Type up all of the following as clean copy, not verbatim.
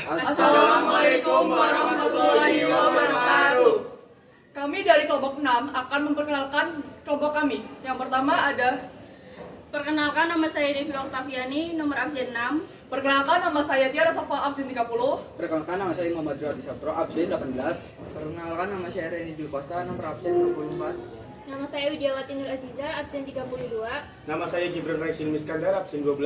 Assalamualaikum warahmatullahi wabarakatuh. Kami dari kelompok 6 akan memperkenalkan kelompok kami. Yang pertama ada Perkenalkan, nama saya Devi Oktaviani, nomor absen 6. perkenalkan nama saya Tiara Safa absen 30. Perkenalkan, nama saya Muhammad Radi Sapro, absen 18. Perkenalkan, nama saya Reni Dwi Costa, nomor absen 24. Nama saya Widiawati Nur Aziza, absen 32. Nama saya Gibran Raisin Miskandar, absen 12.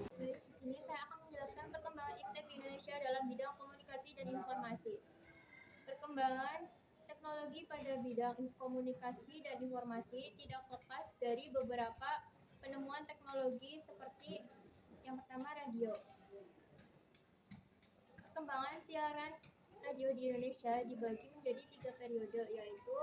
Di sini saya akan menjelaskan perkembangan iptek di Indonesia dalam bidang komunikasi dan informasi. Perkembangan teknologi pada bidang komunikasi dan informasi tidak lepas dari beberapa penemuan teknologi seperti yang pertama radio. Perkembangan siaran radio di Indonesia dibagi menjadi 3 periode, yaitu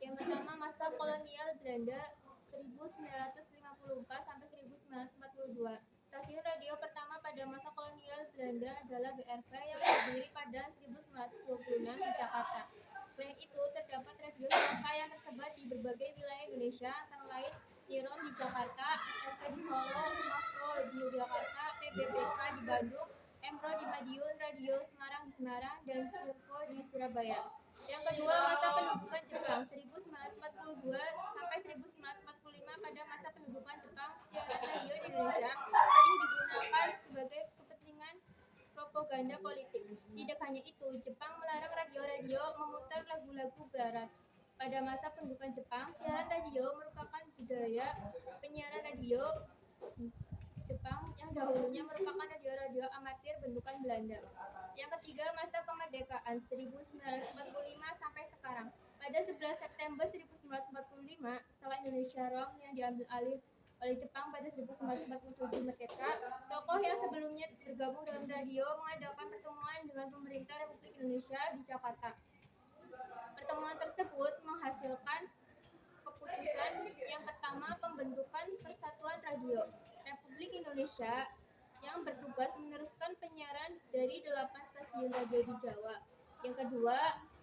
yang pertama masa kolonial Belanda 1954 sampai 1942. Stasiun radio pertama pada masa kolonial Belanda adalah BRV yang berdiri pada 1926 di Jakarta. Selain itu, terdapat radio swasta yang tersebar di berbagai wilayah Indonesia, antara lain Nirom di Jakarta, SRV di Solo, Makro di Yogyakarta, PBPK di Bandung, Emro di Madiun, Radio Semarang di Semarang, dan Cirko di Surabaya. Yang kedua, masa pendudukan Jepang 1942 sampai 1945. Pada masa pendudukan Jepang, siaran radio di Indonesia sering digunakan sebagai kepentingan propaganda politik. Tidak hanya itu, Jepang melarang radio-radio memutar lagu-lagu barat. Pada masa pendudukan Jepang, siaran radio merupakan budaya penyiaran radio Jepang yang dahulunya merupakan radio-radio amatir bentukan Belanda. Yang ketiga, masa kemerdekaan 1945 sampai sekarang. Pada 11 September 1945, setelah Indonesia Rome yang diambil alih oleh Jepang pada 1947 merdeka, tokoh yang sebelumnya bergabung dalam radio mengadakan pertemuan dengan pemerintah Republik Indonesia di Jakarta. Pertemuan tersebut menghasilkan keputusan yang pertama, pembentukan Persatuan Radio Republik Indonesia yang bertugas meneruskan penyiaran dari 8 stasiun radio di Jawa. Yang kedua,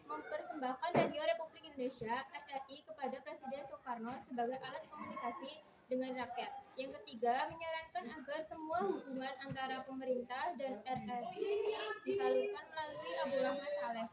mempersembahkan Radio Republik Indonesia (RRI) kepada Presiden Soekarno sebagai alat komunikasi dengan rakyat. Yang ketiga, menyarankan agar semua hubungan antara pemerintah dan RRI disalurkan melalui Abdul Rahman Saleh.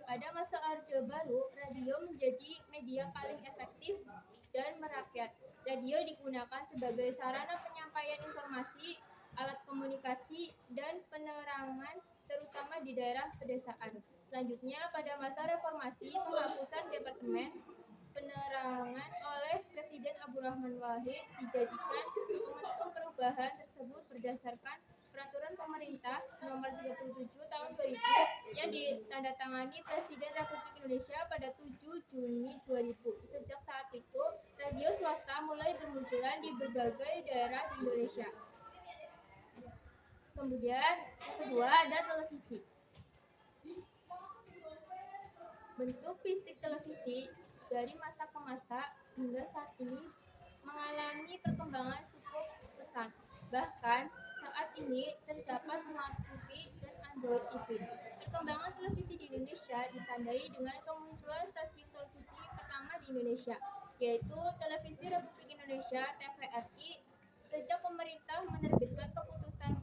Pada masa Orde Baru, radio menjadi media paling efektif dan merakyat. Radio digunakan sebagai sarana penyampaian informasi, alat komunikasi, dan penerangan terutama di daerah pedesaan. Selanjutnya, pada masa reformasi, penghapusan Departemen Penerangan oleh Presiden Abdurrahman Wahid dijadikan momentum perubahan tersebut berdasarkan Peraturan Pemerintah Nomor 37 Tahun 2000 yang ditandatangani Presiden Republik Indonesia pada 7 Juni 2000. Sejak saat itu, radio swasta mulai bermunculan di berbagai daerah di Indonesia. Kemudian yang kedua ada televisi. Bentuk fisik televisi dari masa ke masa hingga saat ini mengalami perkembangan cukup pesat. Bahkan saat ini terdapat Smart TV dan Android TV. Perkembangan televisi di Indonesia ditandai dengan kemunculan stasiun televisi pertama di Indonesia, yaitu Televisi Republik Indonesia (TVRI). Sejak pemerintah menerbitkan keputusan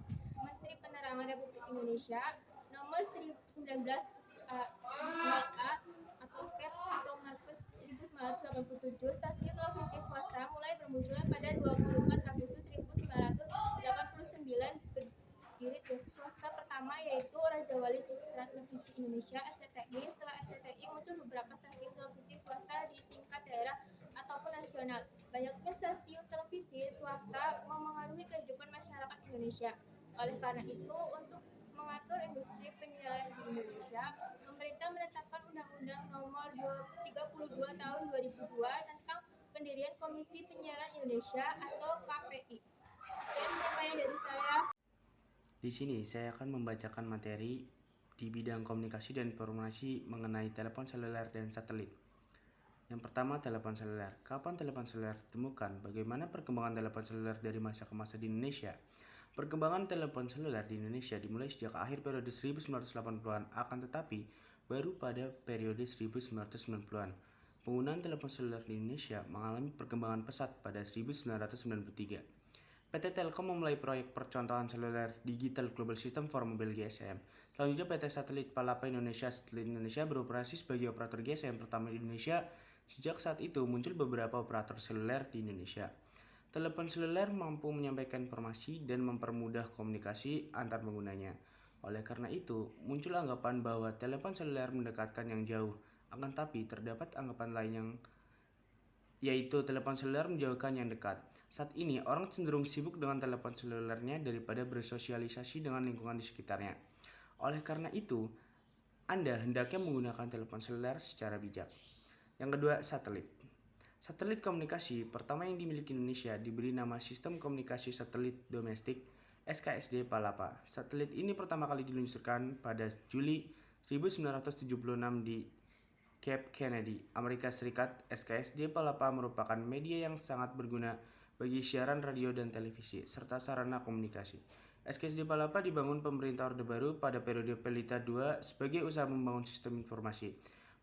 Menteri Penerangan Republik Indonesia nomor 19 A atau KEP atau Marpes 1987, stasiun televisi swasta mulai bermunculan pada 24 Agustus 1989. Berdiri dari swasta pertama yaitu Raja Wali Citra Televisi Indonesia (RCTI). Setelah RCTI muncul beberapa stasiun televisi swasta di tingkat daerah ataupun nasional. Banyaknya stasiun televisi swasta memengaruhi kehidupan masyarakat Indonesia. Oleh karena itu, untuk mengatur industri penyiaran di Indonesia, pemerintah menetapkan Undang-Undang Nomor 32 Tahun 2002 tentang pendirian Komisi Penyiaran Indonesia atau KPI. Sekian penyampaian dari saya. Di sini saya akan membacakan materi di bidang komunikasi dan informasi mengenai telepon seluler dan satelit. Yang pertama, telepon seluler. Kapan telepon seluler ditemukan? Bagaimana perkembangan telepon seluler dari masa ke masa di Indonesia? Perkembangan telepon seluler di Indonesia dimulai sejak akhir periode 1980-an, akan tetapi baru pada periode 1990-an. Penggunaan telepon seluler di Indonesia mengalami perkembangan pesat pada 1993. PT Telkom memulai proyek percontohan seluler Digital Global System for Mobile GSM. Selanjutnya PT Satelit Palapa Indonesia Satelit Indonesia beroperasi sebagai operator GSM pertama di Indonesia. Sejak saat itu muncul beberapa operator seluler di Indonesia. Telepon seluler mampu menyampaikan informasi dan mempermudah komunikasi antar penggunanya. Oleh karena itu, muncul anggapan bahwa telepon seluler mendekatkan yang jauh. Akan tapi terdapat anggapan lain yaitu telepon seluler menjauhkan yang dekat. Saat ini orang cenderung sibuk dengan telepon selulernya daripada bersosialisasi dengan lingkungan di sekitarnya. Oleh karena itu, Anda hendaknya menggunakan telepon seluler secara bijak. Yang kedua, satelit. Satelit komunikasi pertama yang dimiliki Indonesia diberi nama Sistem Komunikasi Satelit Domestik SKSD Palapa. Satelit ini pertama kali diluncurkan pada Juli 1976 di Cape Kennedy, Amerika Serikat. SKSD Palapa merupakan media yang sangat berguna bagi siaran radio dan televisi, serta sarana komunikasi. SKSD Palapa dibangun pemerintah Orde Baru pada periode Pelita II sebagai usaha membangun sistem informasi.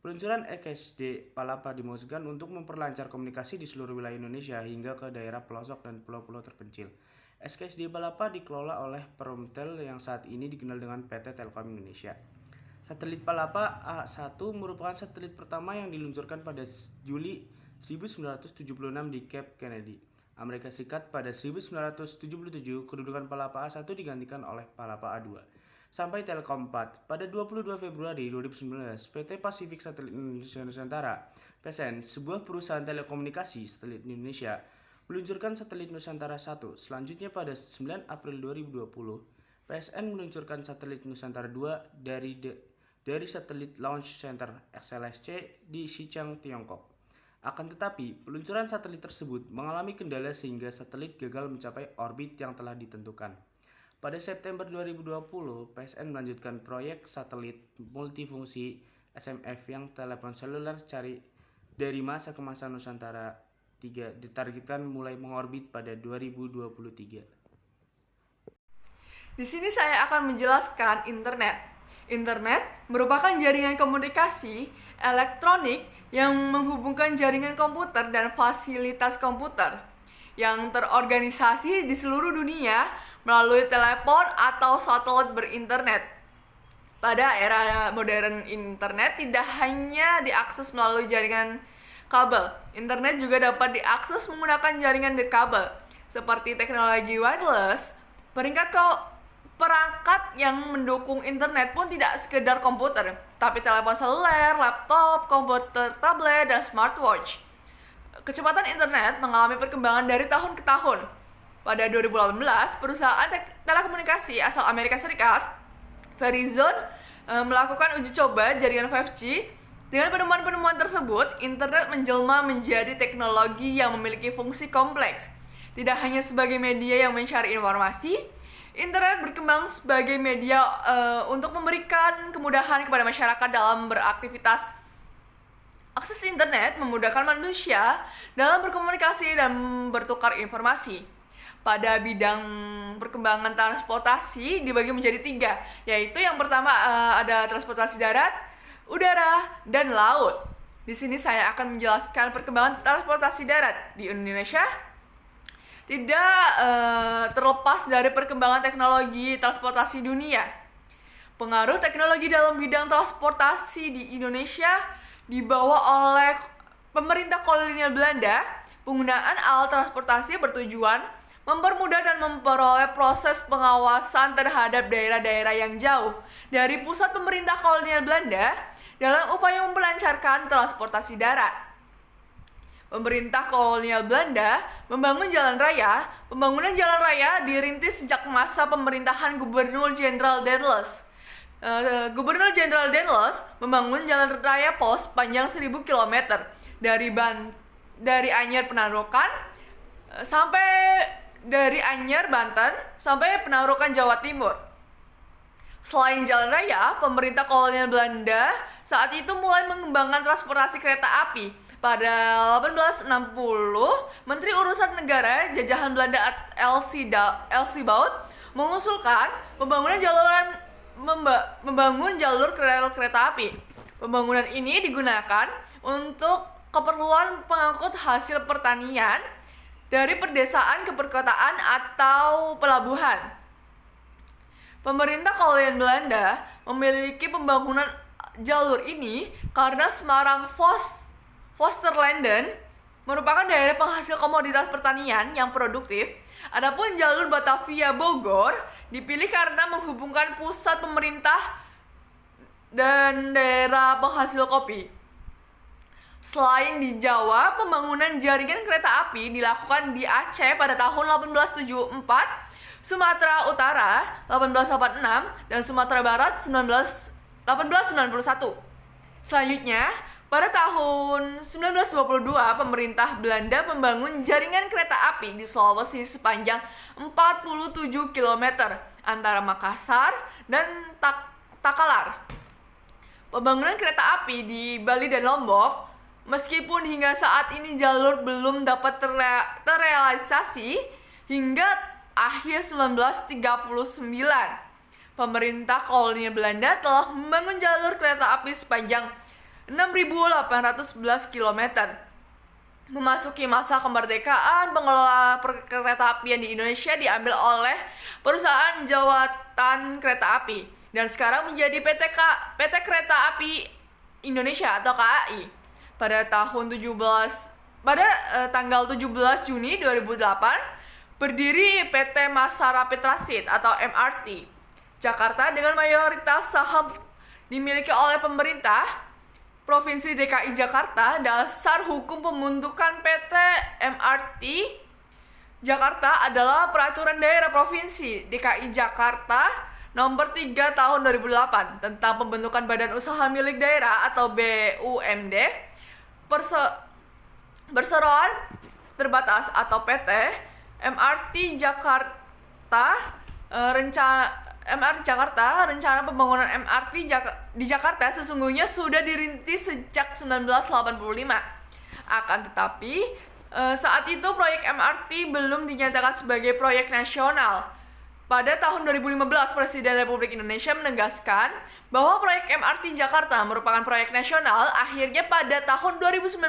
Peluncuran SKSD Palapa dimaksudkan untuk memperlancar komunikasi di seluruh wilayah Indonesia hingga ke daerah pelosok dan pulau-pulau terpencil. SKSD Palapa dikelola oleh Promtel yang saat ini dikenal dengan PT Telkom Indonesia. Satelit Palapa A1 merupakan satelit pertama yang diluncurkan pada Juli 1976 di Cape Kennedy, Amerika Serikat. Pada 1977, kedudukan Palapa A1 digantikan oleh Palapa A2. Sampai Telkom 4. Pada 22 Februari 2019, PT Pasifik Satelit Indonesia Nusantara (PSN), sebuah perusahaan telekomunikasi satelit di Indonesia, meluncurkan satelit Nusantara 1. Selanjutnya pada 9 April 2020, PSN meluncurkan satelit Nusantara 2 dari Satelit Launch Center (XLSC) di Xichang, Tiongkok. Akan tetapi, peluncuran satelit tersebut mengalami kendala sehingga satelit gagal mencapai orbit yang telah ditentukan. Pada September 2020, PSN melanjutkan proyek satelit multifungsi SMF yang telepon seluler dari masa ke masa Nusantara 3 ditargetkan mulai mengorbit pada 2023. Di sini saya akan menjelaskan internet. Internet merupakan jaringan komunikasi elektronik yang menghubungkan jaringan komputer dan fasilitas komputer yang terorganisasi di seluruh dunia melalui telepon atau satelit berinternet. Pada era modern, internet tidak hanya diakses melalui jaringan kabel. Internet juga dapat diakses menggunakan jaringan kabel, seperti teknologi wireless. Perangkat yang mendukung internet pun tidak sekedar komputer, tapi telepon seluler, laptop, komputer tablet, dan smartwatch. Kecepatan internet mengalami perkembangan dari tahun ke tahun. Pada 2018, perusahaan telekomunikasi asal Amerika Serikat, Verizon, melakukan uji coba jaringan 5G. Dengan penemuan-penemuan tersebut, internet menjelma menjadi teknologi yang memiliki fungsi kompleks. Tidak hanya sebagai media yang mencari informasi, internet berkembang sebagai media untuk memberikan kemudahan kepada masyarakat dalam beraktivitas. Akses internet memudahkan manusia dalam berkomunikasi dan bertukar informasi. Pada bidang perkembangan transportasi dibagi menjadi 3, yaitu yang pertama ada transportasi darat, udara, dan laut. Di sini saya akan menjelaskan perkembangan transportasi darat di Indonesia. Tidak terlepas dari perkembangan teknologi transportasi dunia. Pengaruh teknologi dalam bidang transportasi di Indonesia dibawa oleh pemerintah kolonial Belanda. Penggunaan alat transportasi bertujuan mempermudah dan memperoleh proses pengawasan terhadap daerah-daerah yang jauh dari pusat pemerintah kolonial Belanda dalam upaya memperlancarkan transportasi darat. Pemerintah kolonial Belanda membangun jalan raya. Pembangunan jalan raya dirintis sejak masa pemerintahan Gubernur Jenderal Dendels. Gubernur Jenderal Dendels membangun jalan raya pos panjang 1000 km dari Anyer Penarukan Banten sampai Penarukan, Jawa Timur. Selain jalan raya, pemerintah kolonial Belanda saat itu mulai mengembangkan transportasi kereta api. Pada 1860, Menteri Urusan Negara Jajahan Belanda L.C. Baut mengusulkan membangun jalur rel kereta api. Pembangunan ini digunakan untuk keperluan pengangkut hasil pertanian dari perdesaan ke perkotaan atau pelabuhan. Pemerintah kolonial Belanda memiliki pembangunan jalur ini karena Semarang Vorsterlanden merupakan daerah penghasil komoditas pertanian yang produktif. Adapun jalur Batavia Bogor dipilih karena menghubungkan pusat pemerintah dan daerah penghasil kopi. Selain di Jawa, pembangunan jaringan kereta api dilakukan di Aceh pada tahun 1874, Sumatera Utara 1886, dan Sumatera Barat 1891. Selanjutnya, pada tahun 1922, pemerintah Belanda membangun jaringan kereta api di Sulawesi sepanjang 47 km antara Makassar dan Takalar. Pembangunan kereta api di Bali dan Lombok, meskipun hingga saat ini jalur belum dapat terrealisasi hingga akhir 1939. Pemerintah kolonial Belanda telah membangun jalur kereta api sepanjang 6.811 km. Memasuki masa kemerdekaan, pengelola kereta-apian di Indonesia diambil oleh perusahaan Jawatan Kereta Api dan sekarang menjadi PT Kereta Api Indonesia atau KAI. Pada tanggal 17 Juni 2008 berdiri PT Masa Rapid Transit atau MRT Jakarta dengan mayoritas saham dimiliki oleh pemerintah Provinsi DKI Jakarta. Dasar hukum pembentukan PT MRT Jakarta adalah Peraturan Daerah Provinsi DKI Jakarta Nomor 3 Tahun 2008 tentang pembentukan Badan Usaha Milik Daerah atau BUMD, Perseroan Terbatas atau PT MRT Jakarta, rencana pembangunan MRT di Jakarta sesungguhnya sudah dirintis sejak 1985. Akan tetapi, saat itu proyek MRT belum dinyatakan sebagai proyek nasional. Pada tahun 2015, Presiden Republik Indonesia menegaskan bahwa proyek MRT Jakarta merupakan proyek nasional. Akhirnya pada tahun 2019,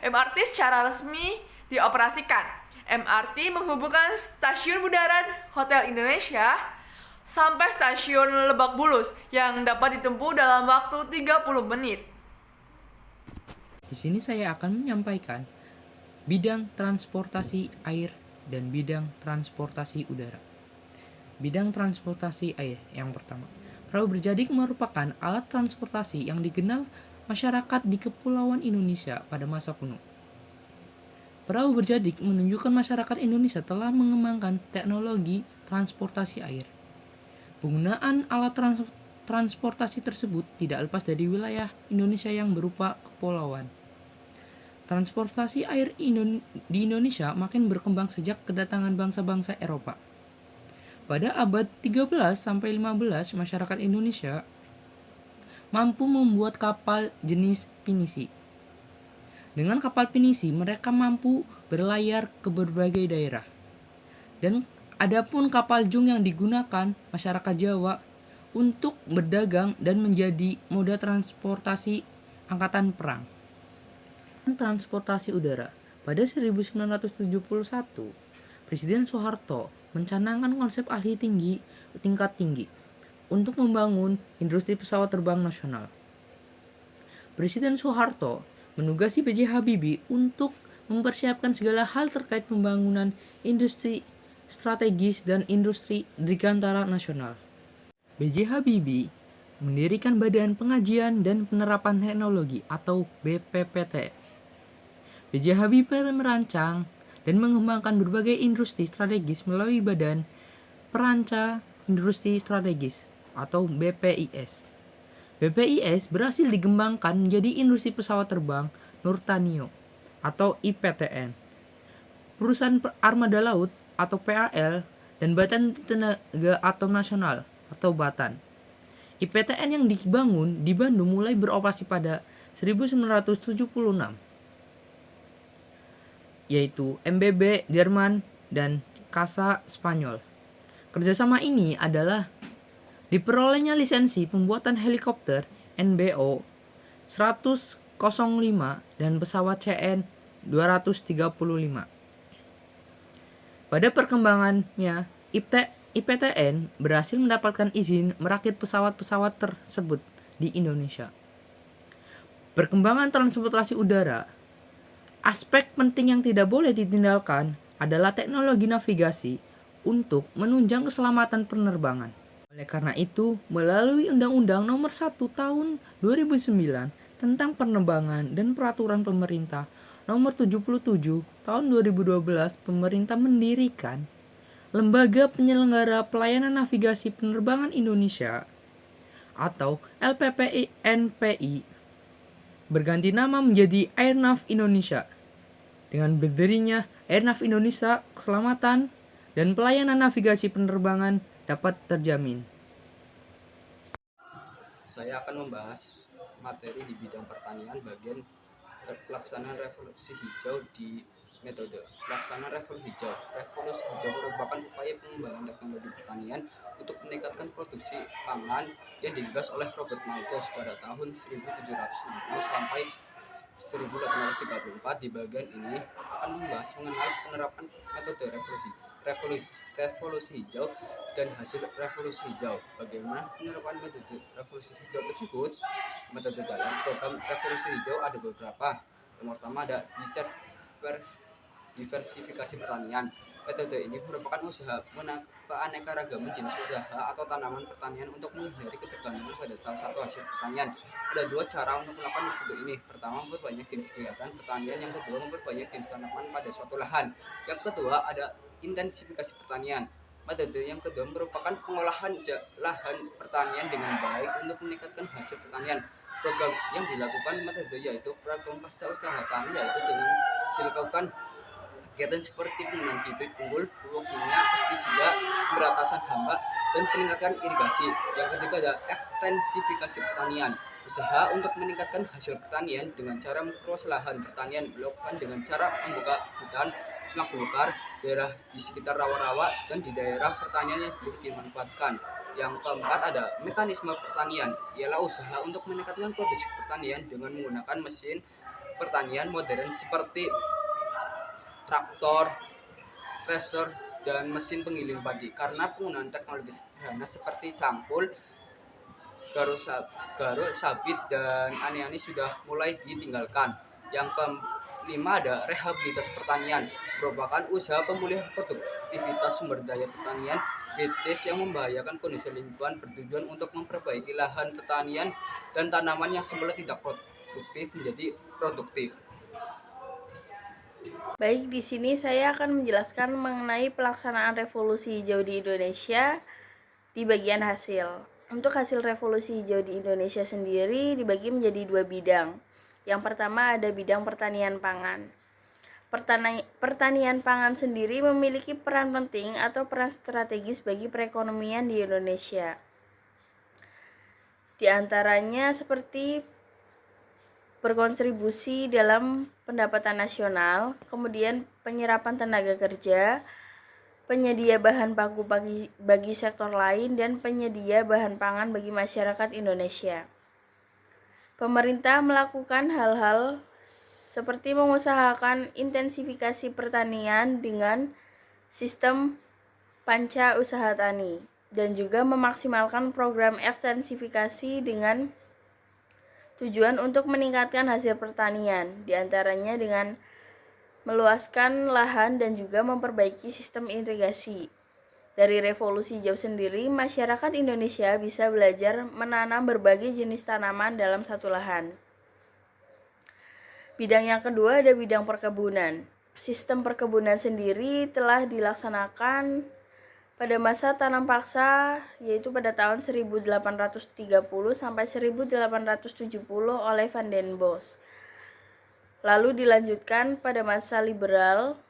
MRT secara resmi dioperasikan. MRT menghubungkan Stasiun Bundaran Hotel Indonesia sampai Stasiun Lebak Bulus yang dapat ditempuh dalam waktu 30 menit. Di sini saya akan menyampaikan bidang transportasi air dan bidang transportasi udara. Bidang transportasi air yang pertama. Perahu berjadik merupakan alat transportasi yang dikenal masyarakat di Kepulauan Indonesia pada masa kuno. Perahu berjadik menunjukkan masyarakat Indonesia telah mengembangkan teknologi transportasi air. Penggunaan alat transportasi tersebut tidak lepas dari wilayah Indonesia yang berupa kepulauan. Transportasi air di Indonesia makin berkembang sejak kedatangan bangsa-bangsa Eropa. Pada abad 13-15, masyarakat Indonesia mampu membuat kapal jenis pinisi. Dengan kapal pinisi, mereka mampu berlayar ke berbagai daerah. Dan adapun kapal jung yang digunakan masyarakat Jawa untuk berdagang dan menjadi moda transportasi angkatan perang. Transportasi udara. Pada 1971, Presiden Soeharto mencanangkan konsep tingkat tinggi untuk membangun industri pesawat terbang nasional. Presiden Soeharto menugasi B.J. Habibie untuk mempersiapkan segala hal terkait pembangunan industri strategis dan industri dirgantara nasional. B.J. Habibie mendirikan Badan Pengajian dan Penerapan Teknologi atau BPPT. B.J. Habibie merancang dan mengembangkan berbagai industri strategis melalui Badan Peranca Industri Strategis atau BPIS. BPIS berhasil dikembangkan menjadi industri pesawat terbang Nurtanio atau IPTN, perusahaan armada laut atau PAL, dan Badan Tenaga Atom Nasional atau Batan. IPTN yang dibangun di Bandung mulai beroperasi pada 1976. Yaitu MBB Jerman dan CASA Spanyol. Kerjasama ini adalah diperolehnya lisensi pembuatan helikopter NBO 105 dan pesawat CN 235. Pada perkembangannya, IPTN berhasil mendapatkan izin merakit pesawat-pesawat tersebut di Indonesia. Perkembangan transportasi udara. Aspek penting yang tidak boleh ditinggalkan adalah teknologi navigasi untuk menunjang keselamatan penerbangan. Oleh karena itu, melalui Undang-Undang Nomor 1 Tahun 2009 tentang penerbangan dan Peraturan Pemerintah Nomor 77 Tahun 2012, pemerintah mendirikan Lembaga Penyelenggara Pelayanan Navigasi Penerbangan Indonesia atau LPPNPI, berganti nama menjadi Airnav Indonesia. Dengan berdirinya Airnav Indonesia, keselamatan dan pelayanan navigasi penerbangan dapat terjamin. Saya akan membahas materi di bidang pertanian bagian pelaksanaan revolusi hijau di metode. Pelaksanaan revolusi hijau. Revolusi hijau merupakan upaya pengembangan teknologi pertanian untuk meningkatkan produksi pangan yang digagas oleh Robert Malthus pada tahun 1760 sampai 1834. Di bagian ini akan membahas mengenal penerapan metode revolusi hijau dan hasil revolusi hijau. Bagaimana penerapan metode revolusi hijau tersebut? Metode dalam program revolusi hijau ada beberapa. Yang pertama ada diversifikasi pertanian. Metode ini merupakan usaha keanekaragaman jenis usaha atau tanaman pertanian untuk menghindari ketergantungan pada salah satu hasil pertanian. Ada dua cara untuk melakukan metode ini. Pertama, memperbanyak jenis kegiatan pertanian. Yang kedua, memperbanyak jenis tanaman pada suatu lahan. Yang kedua, ada intensifikasi pertanian. Metode yang kedua merupakan pengolahan lahan pertanian dengan baik untuk meningkatkan hasil pertanian. Program yang dilakukan metode yaitu program pasca usaha tani, yaitu dengan dilakukan kegiatan seperti penggunaan bibit unggul, pupuk kimia, pestisida, pemberantasan hama, dan peningkatan irigasi. Yang ketiga ada ekstensifikasi pertanian. Usaha untuk meningkatkan hasil pertanian dengan cara memperluas lahan pertanian dilakukan dengan cara membuka hutan, semak belukar, daerah di sekitar rawa-rawa, dan di daerah pertanian yang belum dimanfaatkan. Yang keempat ada mekanisme pertanian, ialah usaha untuk meningkatkan produksi pertanian dengan menggunakan mesin pertanian modern seperti traktor, thresher, dan mesin penggiling padi. Karena penggunaan teknologi sederhana seperti cangkul, garuk sabit, dan ani-ani sudah mulai ditinggalkan. Yang kelima ada rehabilitasi pertanian, merupakan usaha pemulihan produktivitas sumber daya pertanian kritis yang membahayakan kondisi lingkungan, bertujuan untuk memperbaiki lahan pertanian dan tanaman yang semula tidak produktif menjadi produktif. Baik, di sini saya akan menjelaskan mengenai pelaksanaan revolusi hijau di Indonesia di bagian hasil. Untuk hasil revolusi hijau di Indonesia sendiri dibagi menjadi dua bidang. Yang pertama ada bidang pertanian pangan. Pertanian pangan sendiri memiliki peran penting atau peran strategis bagi perekonomian di Indonesia. Di antaranya seperti berkontribusi dalam pendapatan nasional, kemudian penyerapan tenaga kerja, penyedia bahan baku bagi sektor lain, dan penyedia bahan pangan bagi masyarakat Indonesia. Pemerintah melakukan hal-hal seperti mengusahakan intensifikasi pertanian dengan sistem panca usaha tani, dan juga memaksimalkan program ekstensifikasi dengan tujuan untuk meningkatkan hasil pertanian, diantaranya dengan meluaskan lahan dan juga memperbaiki sistem irigasi. Dari revolusi hijau sendiri, masyarakat Indonesia bisa belajar menanam berbagai jenis tanaman dalam satu lahan. Bidang yang kedua ada bidang perkebunan. Sistem perkebunan sendiri telah dilaksanakan pada masa tanam paksa, yaitu pada tahun 1830 sampai 1870 oleh Van den Bosch. Lalu dilanjutkan pada masa liberal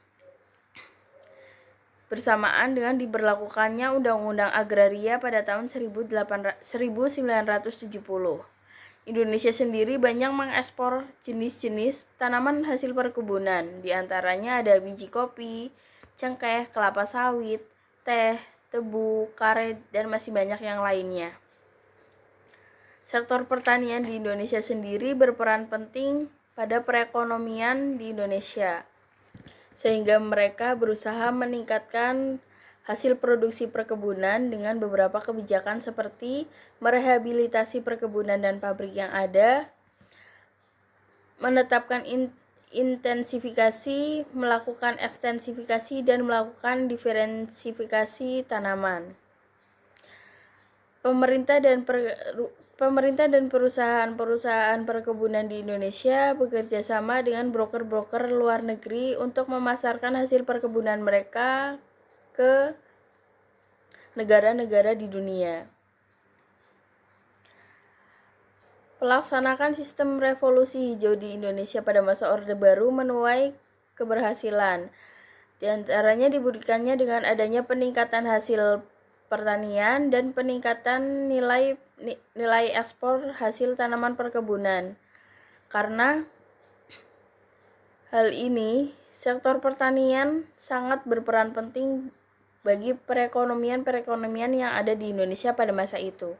bersamaan dengan diberlakukannya Undang-Undang Agraria pada tahun 1970. Indonesia sendiri banyak mengekspor jenis-jenis tanaman hasil perkebunan, diantaranya ada biji kopi, cengkeh, kelapa sawit, teh, tebu, karet, dan masih banyak yang lainnya. Sektor pertanian di Indonesia sendiri berperan penting pada perekonomian di Indonesia. sehingga mereka berusaha meningkatkan hasil produksi perkebunan dengan beberapa kebijakan seperti merehabilitasi perkebunan dan pabrik yang ada, menetapkan intensifikasi, melakukan ekstensifikasi, dan melakukan diferensifikasi tanaman. Pemerintah dan perusahaan-perusahaan perkebunan di Indonesia bekerja sama dengan broker-broker luar negeri untuk memasarkan hasil perkebunan mereka ke negara-negara di dunia. Pelaksanakan sistem revolusi hijau di Indonesia pada masa Orde Baru menuai keberhasilan. Di antaranya dibuktikannya dengan adanya peningkatan hasil pertanian dan peningkatan nilai ekspor hasil tanaman perkebunan. Karena hal ini, sektor pertanian sangat berperan penting bagi perekonomian yang ada di Indonesia pada masa itu.